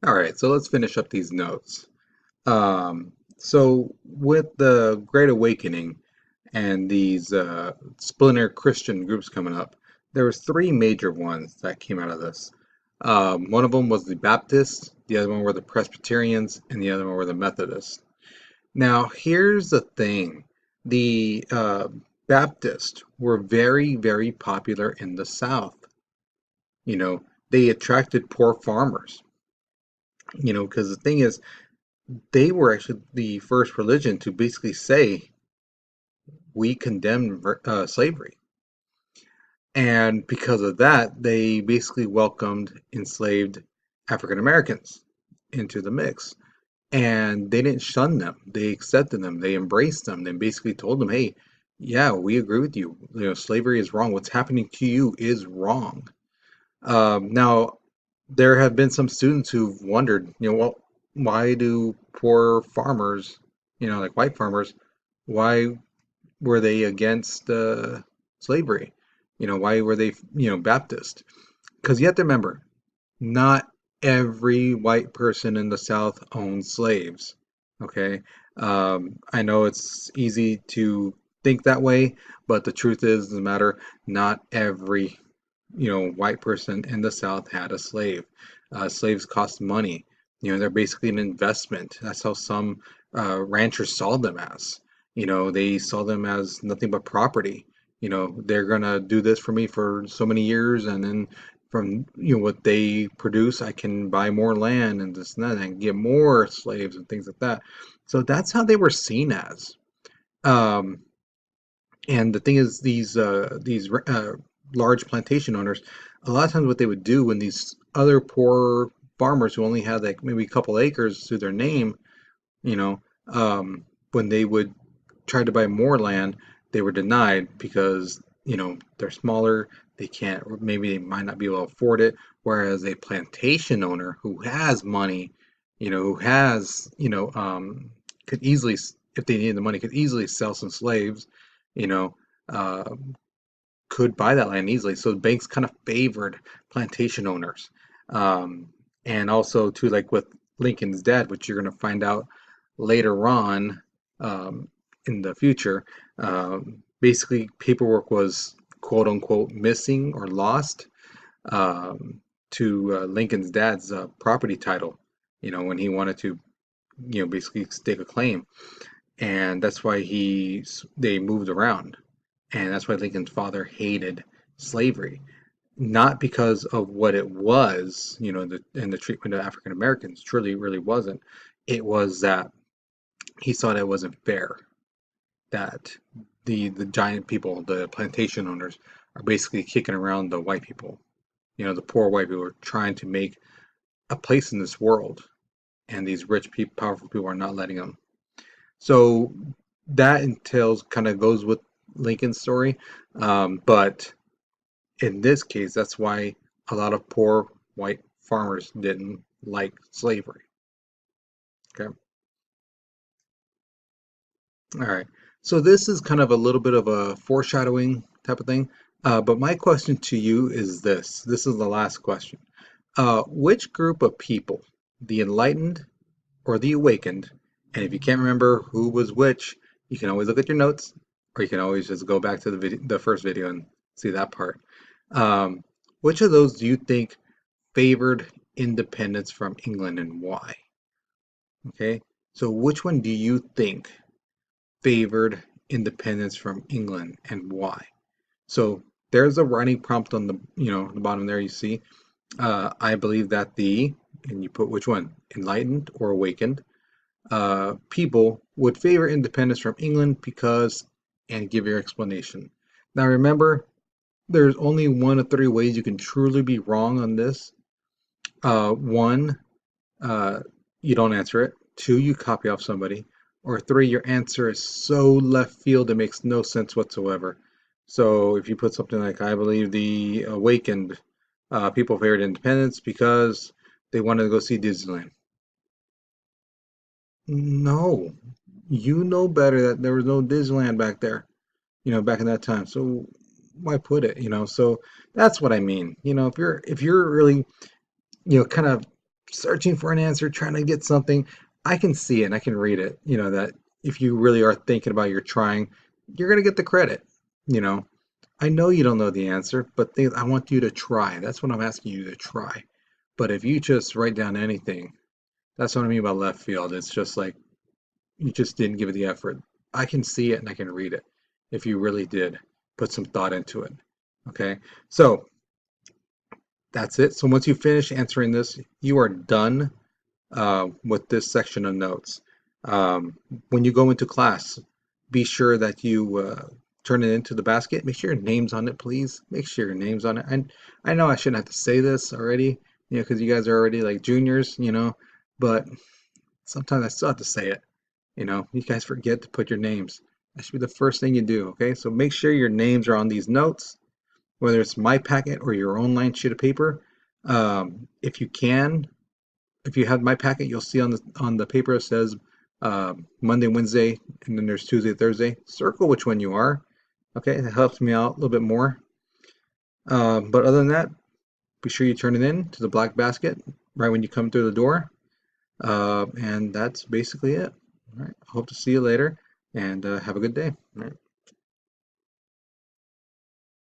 All right, so let's finish up these notes. So with the Great Awakening and these splinter Christian groups coming up, there was three major ones that came out of this. One of them was the Baptists, the other one were the Presbyterians, and the other one were the Methodists. Now, here's the thing. The Baptists were very, very popular in the South. You know, they attracted poor farmers. Because the thing is, they were actually the first religion to basically say we condemn slavery. And because of that, they basically welcomed enslaved African Americans into the mix. And they didn't shun them. They accepted them. They embraced them. They basically told them, hey, yeah, we agree with you. Slavery is wrong. What's happening to you is wrong. Now, there have been some students who've wondered, well, why do poor farmers, like white farmers, why were they against slavery? Why were they, Baptist? Because you have to remember, not every white person in the South owned slaves. Okay. I know it's easy to think that way, but the truth is, no matter, not every white person in the South had a slave. Slaves cost money. They're basically an investment. That's how some ranchers saw them as. They saw them as nothing but property. They're gonna do this for me for so many years, and then from what they produce, I can buy more land and this and that, and get more slaves and things like that. So that's how they were seen as. Um, and the thing is, these large plantation owners, a lot of times what they would do when these other poor farmers who only had like maybe a couple acres to their name, you know, when they would try to buy more land, they were denied because, they're smaller, they can't, maybe they might not be able to afford it. Whereas a plantation owner who has money, who has, could easily, if they needed the money, could easily sell some slaves, you know, uh, could buy that land easily. So banks kind of favored plantation owners. Um, and also too, like with Lincoln's dad, which you're going to find out later on um, in the future, basically paperwork was quote unquote missing or lost um, to Lincoln's dad's property title. When he wanted to, basically stake a claim, and that's why they moved around, and that's why Lincoln's father hated slavery, not because of what it was, and the treatment of African Americans. Truly, really wasn't. It was that he saw that it wasn't fair that the giant people, the plantation owners, are basically kicking around the white people. The poor white people are trying to make a place in this world, and these rich people, powerful people, are not letting them. So that entails kind of goes with Lincoln's story, but in this case, that's why a lot of poor white farmers didn't like slavery. Okay. All right. So this is kind of a little bit of a foreshadowing type of thing. But my question to you is this. This is the last question. Which group of people, the enlightened or the awakened, and if you can't remember who was which, you can always look at your notes, or you can always just go back to the first video and see that part. Um, which of those do you think favored independence from England and why? Okay, so which one do you think favored independence from England and why? So there's a writing prompt on the bottom there you see. I believe that and you put which one, enlightened or awakened, people would favor independence from England because, and give your explanation. Now remember, there's only one of three ways you can truly be wrong on this. One, uh, you don't answer it. Two, you copy off somebody. Or three, your answer is so left field it makes no sense whatsoever. So if you put something like, I believe the awakened people favored independence because they wanted to go see Disneyland. No, you know better that there was no Disneyland back there, back in that time. So why put it? So that's what I mean. If you're really, kind of searching for an answer, trying to get something, I can see it and I can read it, that if you really are thinking about you're trying, you're going to get the credit, you know. I know you don't know the answer, but I want you to try. That's what I'm asking you to try. But if you just write down anything, that's what I mean by left field. It's just like you just didn't give it the effort. I can see it and I can read it if you really did put some thought into it. Okay, so that's it. So once you finish answering this, you are done with this section of notes. Um, when you go into class, be sure that you turn it into the basket. Make sure your name's on it, please. Make sure your name's on it. And I know I shouldn't have to say this already, because you guys are already like juniors, but sometimes I still have to say it. You guys forget to put your names. That should be the first thing you do, okay? So make sure your names are on these notes, whether it's my packet or your own line sheet of paper. If you can, if you have my packet, you'll see on the paper it says Monday, Wednesday, and then there's Tuesday, Thursday. Circle which one you are. Okay, that helps me out a little bit more. But other than that, be sure you turn it in to the black basket right when you come through the door. And that's basically it. All right. Hope to see you later, and have a good day. All right.